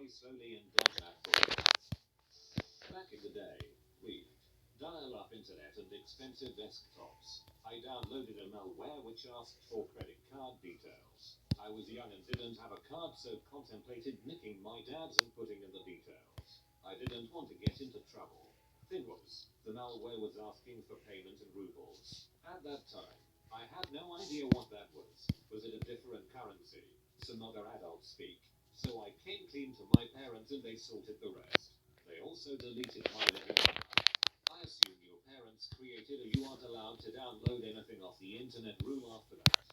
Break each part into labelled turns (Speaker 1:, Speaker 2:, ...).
Speaker 1: very slowly and dodge that bullet. Back in the day, we dial-up internet and expensive desktops. I downloaded a malware which asked for credit card details. I was young and didn't have a card, so contemplated nicking my dad's and putting in the details. I didn't want to get into trouble. Thing was, the malware was asking for payment in rubles. At that time, I had no idea what that was. Was it a different currency? Some other adults speak. So I came clean to my parents and they sorted the rest. They also deleted my living room. I assume your parents created or you aren't allowed to download anything off the internet room after that.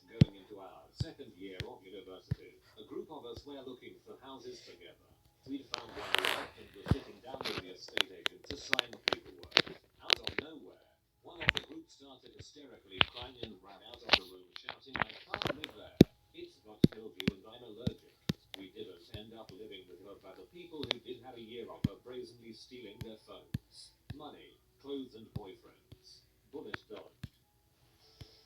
Speaker 1: Going into our second year of university, a group of us were looking for houses together. We'd found one lot and were sitting down with the estate agent to sign the paperwork. Out of nowhere, one of the group started hysterically crying and ran out of the room shouting, "I can't live there. It's got mildew and I'm allergic." We didn't end up living with her, but the people who did had a year of her brazenly stealing their phones, money, clothes and boyfriends. Bullet dodged.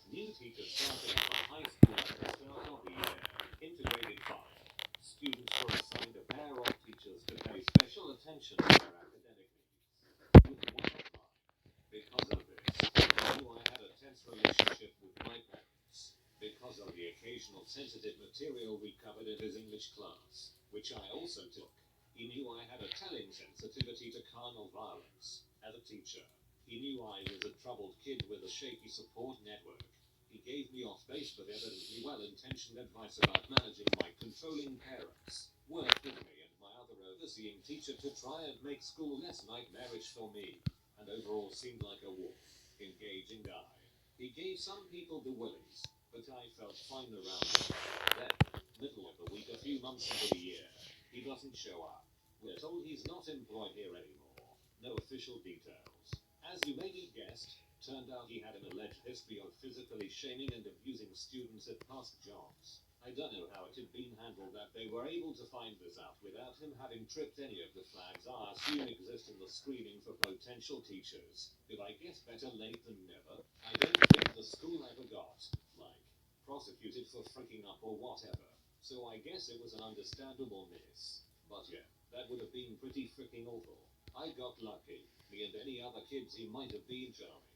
Speaker 1: New teachers started at our high school at the start of the year. Integrated 5. Students were assigned a pair of teachers to pay special attention to their academic needs. With one of mine. Because of this, I knew I had a tense relationship with my parents. Because of the occasional sensitive material we covered in his English class, which I also took, he knew I had a telling sensitivity to carnal violence. As a teacher, he knew I was a troubled kid with a shaky support network. He gave me off-base but evidently well-intentioned advice about managing my controlling parents, worked with me and my other overseeing teacher to try and make school less nightmarish for me, and overall seemed like a warm, engaging guy. He gave some people the willies, but I felt fine around him. Then, middle of the week, a few months into the year, he doesn't show up. We're told he's not employed here anymore. No official details. As you maybe guessed, turned out he had an alleged history of physically shaming and abusing students at past jobs. I don't know how it had been handled that they were able to find this out without him having tripped any of the flags I assume exist in the screening for potential teachers. But I guess better late than never. I don't think the school ever got, prosecuted for freaking up or whatever. So I guess it was an understandable miss. But yeah, that would have been pretty freaking awful. I got lucky. Me and any other kids he might have been charming.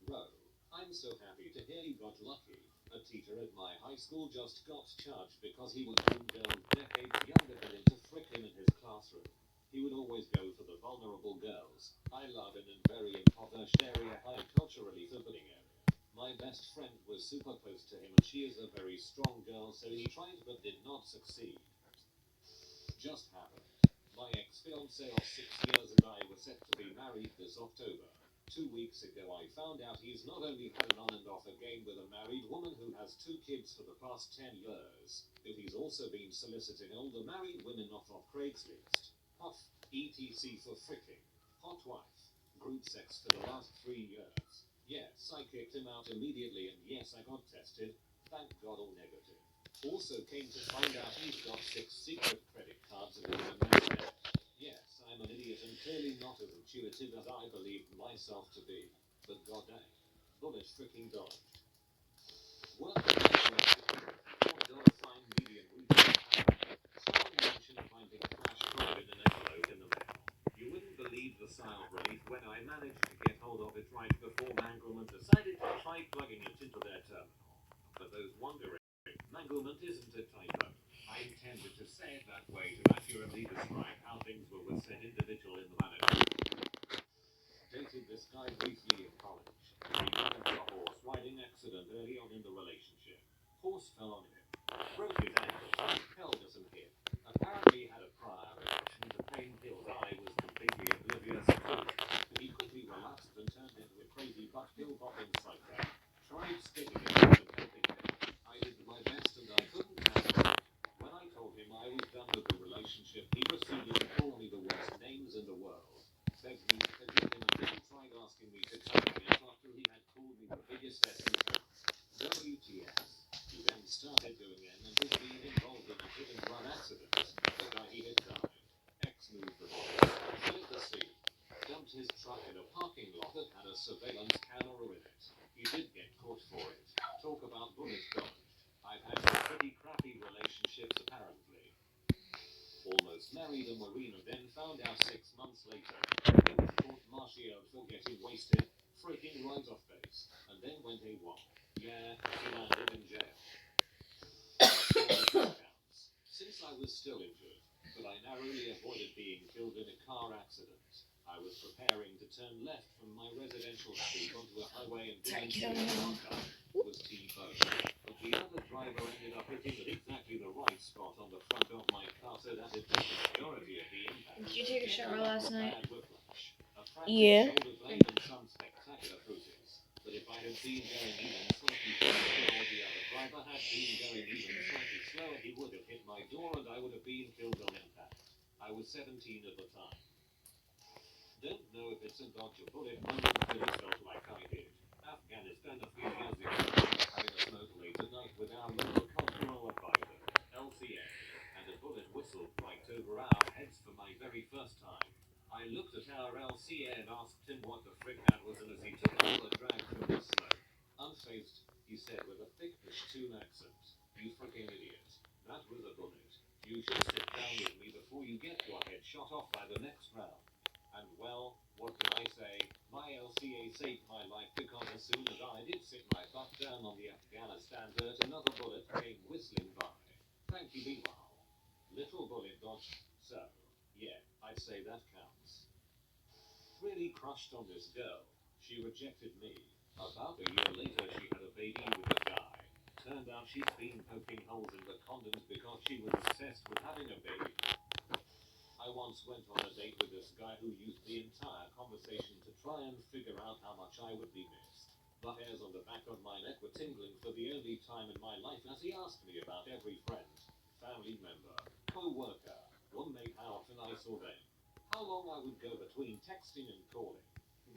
Speaker 1: Ro, I'm so happy to hear you got lucky. A teacher at my high school just got charged because he would groom girls decades younger than him to frick him in his classroom. He would always go for the vulnerable girls. I live in a very impoverished area, high culturally forbidding area. My best friend was super close to him and she is a very strong girl, so he tried but did not succeed. Just happened. My ex-fiancé of 6 years and I were set to be married this October. 2 weeks ago I found out he's not only had an on and off again with a married woman who has 2 kids for the past 10 years, but he's also been soliciting older married women off of Craigslist. Huff, etc for fricking. Hot wife. Group sex for the last 3 years. Yes, I kicked him out immediately and yes, I got tested. Thank God all negative. Also came to find out he's got 6 secret credit cards and is a marionette. Yes, I'm an idiot and clearly not as intuitive as I believed myself to be. But goddamn, bullet freaking dodged. Work $4 medium retail pound. Someone mentioned finding flash code in an envelope in the mail. You wouldn't believe the sigh of relief when I managed to get hold of it right before Manglement decided to try plugging it into their terminal. For those wondering, Manglement isn't a typo. I intended to say it that way to accurately describe how things were with said individual in the manager. Dated this guy briefly in college. He got into a horse riding accident early on in the relationship. Horse fell on him. Broke his ankle, pelvis and hip. Apparently had a prior reaction to pain pills I was completely oblivious to. But he quickly relapsed and turned into a crazy butt pill popping psycho. Tried sticking it out and helping him. I did my best and I couldn't help it. When I told him I was done with the relationship, he proceeded to call me the worst names in the world. Begged me to forgive him and then tried asking me to come again after he had called me the biggest S in town. WTF. He then started doing M and his being involved married a marine and then found out 6 months later he was court-martialed for getting wasted, freaking right off base, and then went AWOL. Yeah, he landed in jail. Since I was still injured, but I narrowly avoided being killed in a car accident. I was preparing to turn left from my residential street onto a highway and didn't see a car was T-boned. But the other driver ended up hitting at exactly the right spot on the front of my car so that it took the majority of the impact.
Speaker 2: Did you take a shower last night?
Speaker 1: Yeah. Some spectacular bruises. But if I had been going even slightly faster or the other driver had been going even slightly slower, he would have hit my door and I would have been killed on impact. I was 17 at the time. Don't know if it's a dodge or bullet moment, but it felt like I did. Afghanistan a few years ago, having a smoke late at night with our local cultural advisor, LCA, and a bullet whistled right over our heads for my very first time. I looked at our LCA and asked him what the frick that was, and as he took all the drag from the smoke, unfazed, he said with a thick Pashtun accent, "You fricking idiot. That was a bullet. You should sit down with me before you get your head shot off by the next round." And well, what can I say? My LCA saved my life because as soon as I did sit my butt down on the Afghanistan dirt, another bullet came whistling by. Thank you, meanwhile. Little bullet dodged, so, yeah, I'd say that counts. Really crushed on this girl. She rejected me. About a year later, she had a baby with a guy. Turned out she'd been poking holes in the condoms because she was obsessed with having a baby. I once went on a date with this guy who used the entire conversation to try and figure out how much I would be missed. The hairs on the back of my neck were tingling for the only time in my life as he asked me about every friend, family member, co-worker, roommate, how often I saw them, how long I would go between texting and calling.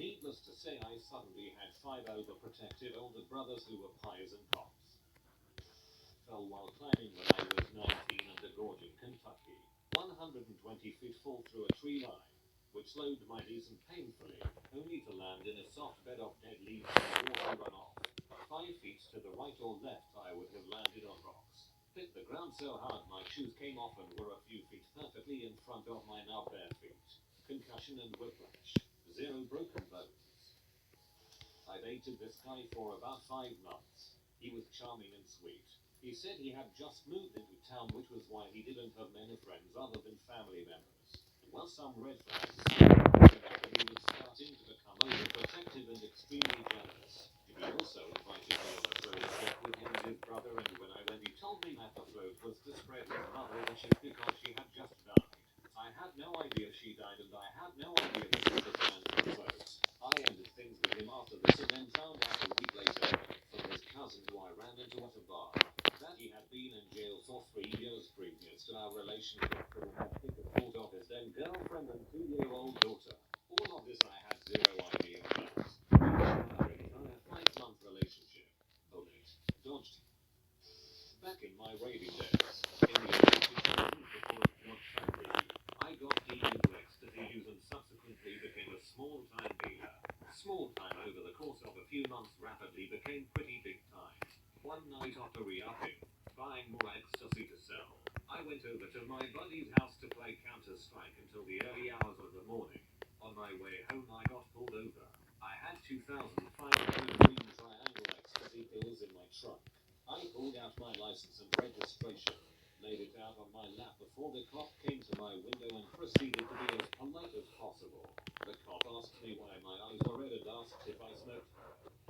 Speaker 1: Needless to say, I suddenly had 5 overprotective older brothers who were pies and pops. Fell while climbing when I was 19 under gorge in Kentucky. 120 feet fall through a tree line, which slowed my descent painfully, only to land in a soft bed of dead leaves and water runoff. 5 feet to the right or left, I would have landed on rocks. Hit the ground so hard my shoes came off and were a few feet perfectly in front of my now bare feet. Concussion and whiplash. 0 broken bones. I dated this guy for about 5 months. He was charming and sweet. He said he had just moved into town, which was why he didn't have many friends other than family members. Well, some red flags started that he was starting to become overprotective and extremely jealous. He also invited me on a road trip with him and his brother, and when he told me that the float was to spread his mother wishes because she had just died. I had no idea she died, and I had no idea this was the plan for the float. I ended things with him after this and then found out a week later from his cousin who I ran into at a bar that he had been in jail for 3 years previous to our relationship for the nasty assault of his then girlfriend and 2-year-old daughter. All of this I had 0 idea about. Our entire 5-month relationship. Bullet. Dodged. Back in my raving days, in the early 2000s before it got crazy, I got deep into ecstasy use and subsequently became a small-time dealer. Small-time over the course of a few months rapidly became pretty big time. One night after re-upping, buying more ecstasy to sell, I went over to my buddy's house to play Counter-Strike until the early hours of the morning. On my way home I got pulled over. I had 2,500 green triangle ecstasy pills in my trunk. I pulled out my license and registration, laid it out on my lap before the cop came to my window and proceeded to be as polite as possible. The cop asked me why my eyes were red and asked if I smoked.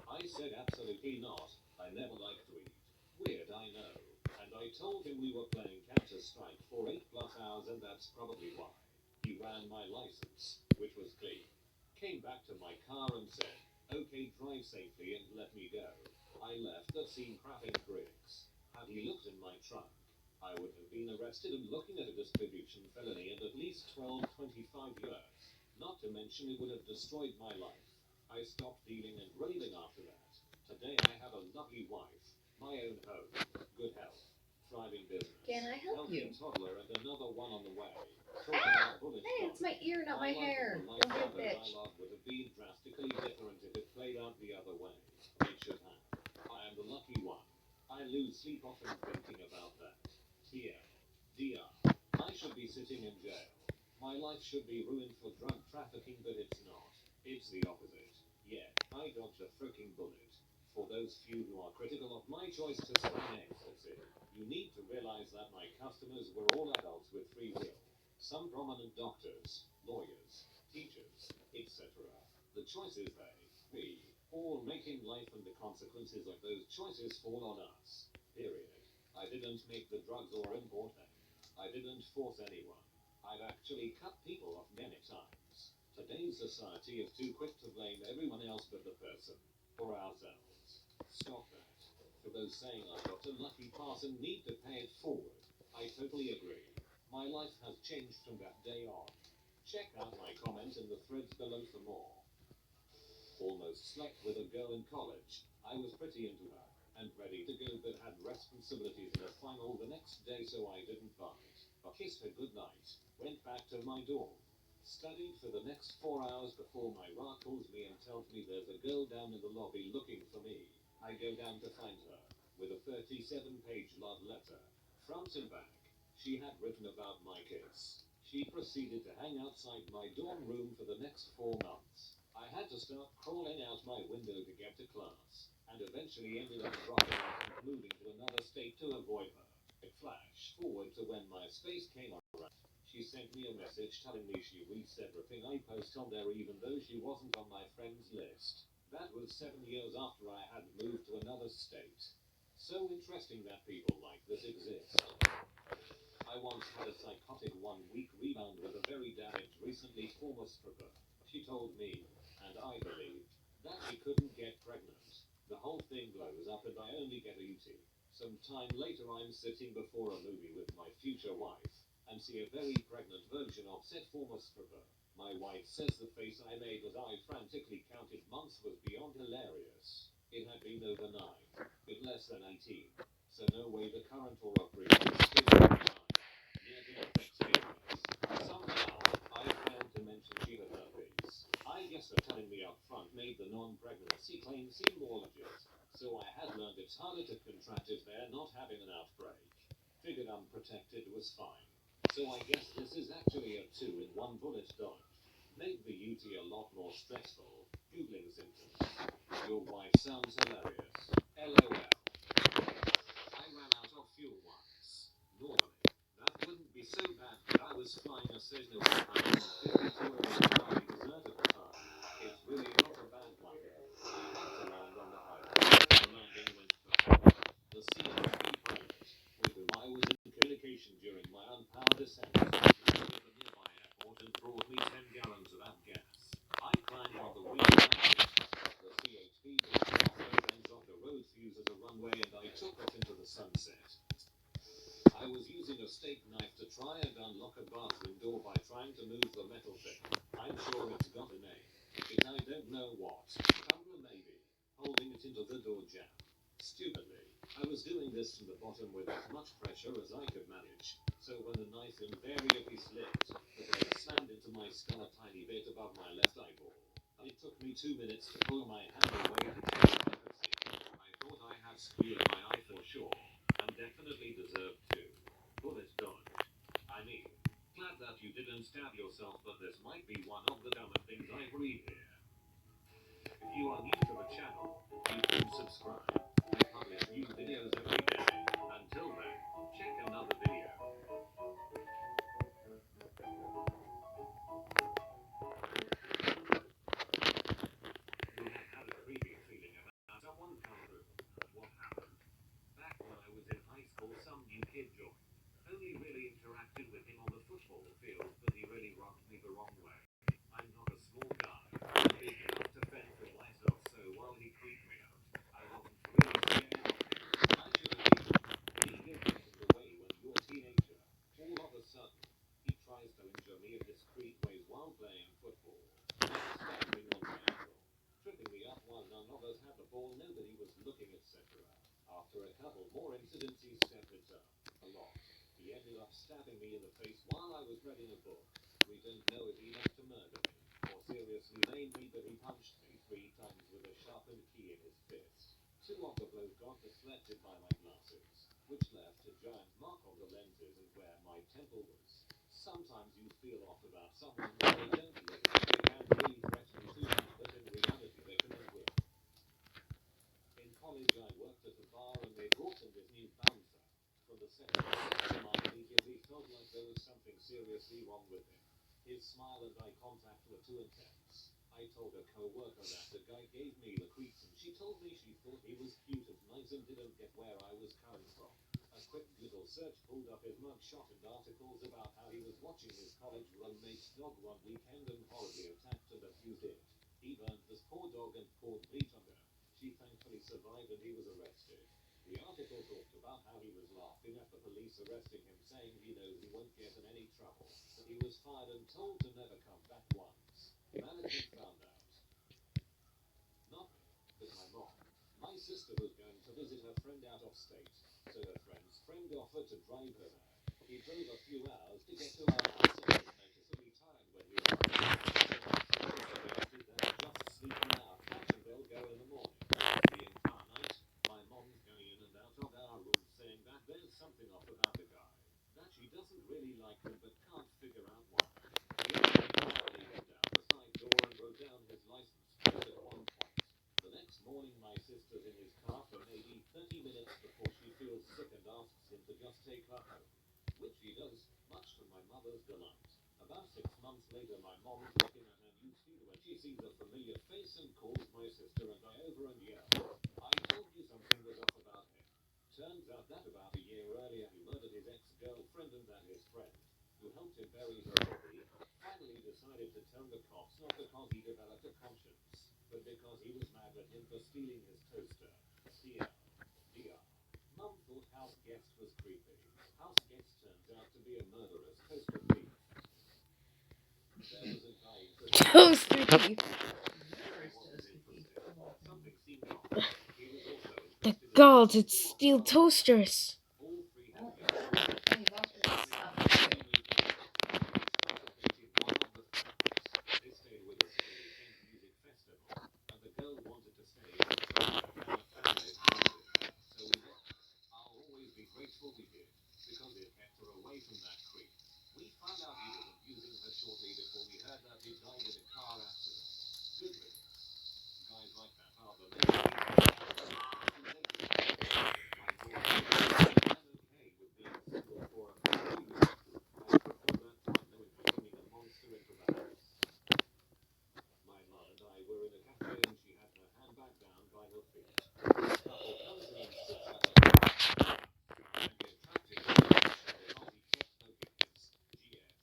Speaker 1: I said absolutely not. I never liked weed. Weird, I know. And I told him we were playing Counter-Strike for 8+ hours and that's probably why. He ran my license, which was clean. Came back to my car and said, "Okay, drive safely and let me go." I left the scene crapping bricks. Had he looked in my trunk, I would have been arrested and looking at a distribution felony and at least 12, 25 years. Not to mention it would have destroyed my life. I stopped dealing and raving after that. Today I have a lovely wife, my own home, good health, thriving business,
Speaker 2: Can I help
Speaker 1: healthy
Speaker 2: you?
Speaker 1: toddler, and another one on the way. Talk about bullet
Speaker 2: Hey, it's my ear, not my
Speaker 1: life
Speaker 2: hair.
Speaker 1: and the
Speaker 2: Don't
Speaker 1: life
Speaker 2: be a
Speaker 1: others I
Speaker 2: bitch.
Speaker 1: love would have been drastically different if it played out the other way. It should have. I am the lucky one. I lose sleep often thinking about that. TL. DR. I should be sitting in jail. My life should be ruined for drug trafficking, but it's not. It's the opposite. Yeah, I dodged a freaking bullet. For those few who are critical of my choice to sign ecstasy, you need to realize that my customers were all adults with free will. Some prominent doctors, lawyers, teachers, etc. The choices they, we, all make in life, and the consequences of those choices fall on us. Period. I didn't make the drugs or import them. I didn't force anyone. I've actually cut people off many times. Today's society is too quick to blame everyone else but the person, or ourselves. Stop that. For those saying I got a lucky pass and need to pay it forward, I totally agree. My life has changed from that day on. Check out my comment in the threads below for more. Almost slept with a girl in college. I was pretty into her, and ready to go, but had responsibilities and a final the next day, so I didn't bite. I kissed her goodnight, went back to my dorm, studied for the next 4 hours before my ra calls me and tells me there's a girl down in the lobby looking for me. I go down to find her, with a 37-page love letter, front and back. She had written about my kiss. She proceeded to hang outside my dorm room for the next 4 months. I had to start crawling out my window to get to class, and eventually ended up dropping out and moving to another state to avoid her. Flash forward to when MySpace came around. She sent me a message telling me she reads everything I post on there, even though she wasn't on my friends list. That was 7 years after I had moved to another state. So interesting that people like this exist. I once had a psychotic 1-week rebound with a very damaged, recently former stripper. She told me, and I believed, that she couldn't get pregnant. The whole thing blows up and I only get a UT. Some time later I'm sitting before a movie with my future wife, and see a very pregnant version of said former stripper. My wife says the face I made as I frantically counted months was beyond hilarious. It had been over 9, but less than 18. So no way the current or a previous near-death experience. Somehow, I failed to mention she had herpes. I guess her telling me up front made the non-pregnancy claim seem more legit. So I had learned it's harder to contract if they're not having an outbreak. Figured unprotected was fine. So I guess this is actually a 2-in-1 bullet dodge. Made the UT a lot more stressful. Googling symptoms. Your wife sounds hilarious. LOL. I ran out of fuel once. Normally, that wouldn't be so bad, but I was flying a Cessna 152 over the Valley Desert at the time. It's really not a bad one. I had to land on the highway. The landing went perfect. The CHP pilot, with whom I was in communication during my unpowered descent, landed at the nearby airport and brought me 10 gallons of that gas. I climbed on the wing and landed. The CHP just crossed ends off the road fuse as a runway, and I took off into the sunset. I was using a steak knife to try and unlock a bathroom door by trying to move the metal thing. I'm sure it's got a name, but I don't know what. Tumbler maybe. Holding it into the door jamb. Stupidly, I was doing this from the bottom with as much pressure as I could manage. So when the knife invariably slipped, the blade slammed into my skull a tiny bit above my left eyeball. It took me 2 minutes to pull my hand away to check if I could see. I thought I had squeal in my eye for sure, and definitely deserved to. Bullet dodge. I mean, glad that you didn't stab yourself, but this might be one of the dumber things I read here. If you are new to the channel, you can subscribe. I publish new videos every day. Until then, check another video. You have had a creepy feeling about someone come through. What happened? Back when I was in high school, some new kid joined. Only really interacted with him on the football field, but he really rubbed me the wrong way. I'm not a small guy, but big enough to fend for myself, so while he creeped me out, I wasn't really scared of him. I should have been different in the way when you're a teenager. All of a sudden, he tries to injure me in discreet ways while playing football. Like stamping on my ankle, tripping me up while none of us had the ball, nobody was looking, etc. After a couple more incidents, he stepped it up a lot. He ended up stabbing me in the face while I was reading a book. We don't know if he meant to murder me, or seriously maim me, but he punched me 3 times with a sharpened key in his fist. 2 of the blows got deflected by my glasses, which left a giant mark on the lenses and where my temple was. Sometimes you feel off about someone when they don't look as if they can really threaten you too much, but in reality they can and will. In college I worked at a bar and they brought in this new bouncer. From the second I immediately felt like there was something seriously wrong with him. His smile and eye contact were too intense. I told a co-worker that the guy gave me the creeps and she told me she thought he was cute and nice and didn't get where I was coming from. A quick Google search pulled up his mugshot and articles about how he was watching his college roommate's dog one weekend and horribly attacked and abused it. He burned this poor dog and poured bleach on her. She thankfully survived and he was arrested. The article talked about how he was laughing at the police arresting him, saying he knows he won't get in any trouble, but he was fired and told to never come back once. Management found out. Not me, but my mom. My sister was going to visit her friend out of state, so her friend's friend offered to drive her there. He drove a few hours to get to our house and was noticeably tired when he arrived. So I suggested that just sleep an hour flat and they'll go in the morning. The entire night, my mom's going in and out of our room saying that there's something off about the guy. That she doesn't really like him but can't figure out why. He went down the side door and wrote down his license plate at one point. The next morning my sister's in his car for maybe 30 minutes before she feels sick and asks him to just take her home, which he does, much to my mother's delight. About 6 months later my mom's looking at her newsfeed when she sees a familiar face and calls my sister and I over and yell, "I told you something was up about him." Turns out that about a year earlier he murdered his ex-girlfriend and that his friend, who helped him bury her body, finally decided to tell the cops not because he developed a conscience, but because he was mad at him for stealing his toaster. CL. DR. Mum thought house guest was creepy. House guest turns out to be a murderous toaster thief. There was a guy
Speaker 2: Toaster thief.
Speaker 1: Something seemed off. He was also
Speaker 2: The
Speaker 1: interested in
Speaker 2: gall to steal toasters.
Speaker 1: all three had the They stayed with us at the weekend music festival, and the girl wanted to stay in the and her family wanted her. So we went. I'll always be grateful we did, because it kept her away from that creep. We found out he was abusing her shortly before we heard that he died in a car accident. Good riddance. Guys like that are the main reason I'm okay with being single for a few years. I prefer that to unknowingly bringing a monster into the house. My mom and I were in a cafe and she had her handbag down by her feet. This couple comes in and sits at her feet. And the attractive woman because he kept poking his GS,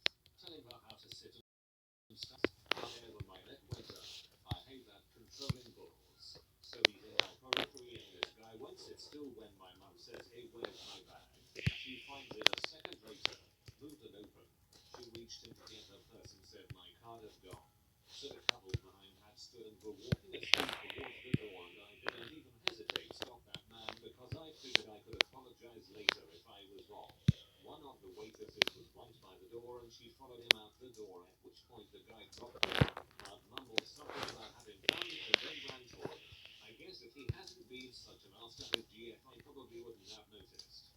Speaker 1: telling her how to sit and stuff. Whenever my neck went up, I hate that controlling balls. So he's in my periphery and this guy won't sit still when my mum says, "Hey, where's my bag?" She finds it a second later, moved and open. She reached in to get her purse and said, "My card is gone." So the couple behind had stood and were walking a street towards the door and I didn't even hesitate to stop that man because I figured I could apologize later if I was wrong. One of the waitresses was right by the door and she followed him out the door, at which point the guy dropped her card, mumbled something about having done it and then ran for it. I guess if he hadn't been such an ass to his GF I probably wouldn't have noticed.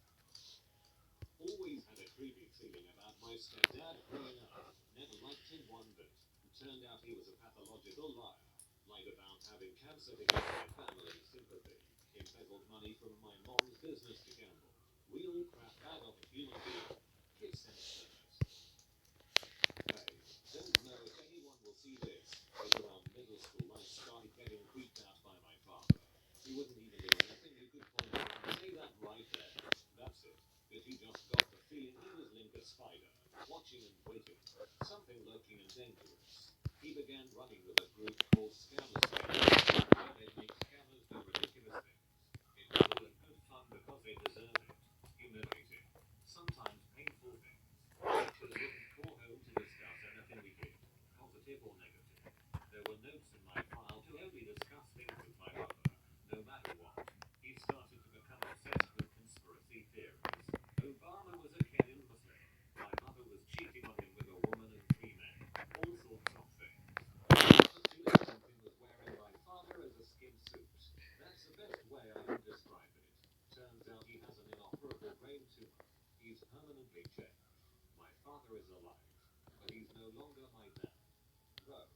Speaker 1: Always had a creepy feeling about my stepdad growing up. Never liked him one bit. Turned out he was a pathological liar. Lied about having cancer to get my family sympathy. Embezzled money from my mom's business to gamble. Real crap bag of a human being. Kids sense Hey, don't know if anyone will see this, but around middle school I started getting creeped out by my father. He wouldn't even do anything you could point out and say that right there. That's it. But he just got the feeling he was like a spider, watching and waiting. Something lurking and dangerous. He began running with a group called Scammers, where they make scammers do ridiculous things. It was all in good fun because they deserve it. Humiliating. Sometimes painful things. Teachers wouldn't call home to discuss anything we did, positive or negative. There were notes in my file to only discuss things with my mother, no matter what. He started to become obsessed with conspiracy theories. Obama was a Kenyan Muslim. My mother was cheating on him with a woman and 3 men. All sorts of things. The feeling something was wearing my father as a skin suit. That's the best way I can describe it. Turns out he has an inoperable brain tumor. He's permanently no longer my dad. Though,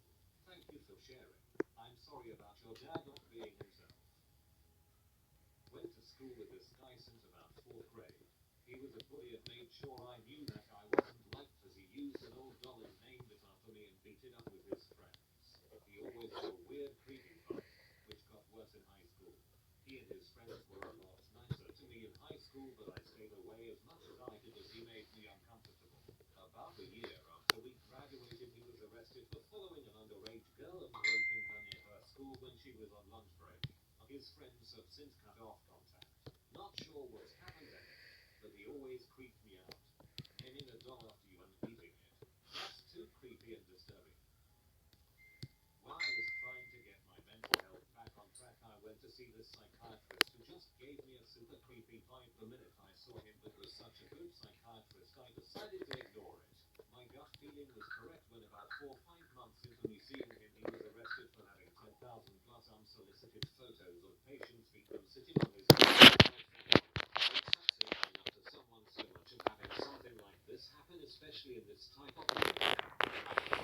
Speaker 1: thank you for sharing. I'm sorry about your dad not being himself. Went to school with this guy since about 4th grade. He was a bully and made sure I knew that I wasn't liked as he used an old doll and named it after me and beat it up with his friends. He always wore weird creepy clothes, which got worse in high school. He and his friends were a lot nicer to me in high school, but I stayed away as much as I could as he made me uncomfortable. About a year after we graduated, he was arrested for following an underage girl and groping her near her school when she was on lunch break. His friends have since cut off contact. Not sure what's happened to him, but he always creeped me out. Naming a doll after you and eating it. That's too creepy and disturbing. When I was trying to get my mental health back on track, I went to see this psychiatrist who just gave me a super creepy vibe the minute I saw him, but was such a good psychiatrist I decided to ignore it. My gut feeling was correct when about 4 or 5 months into me seeing him, he was arrested for having 10,000 plus unsolicited photos of patients feet sitting on his up to someone so much of having something like this happen, especially in this type of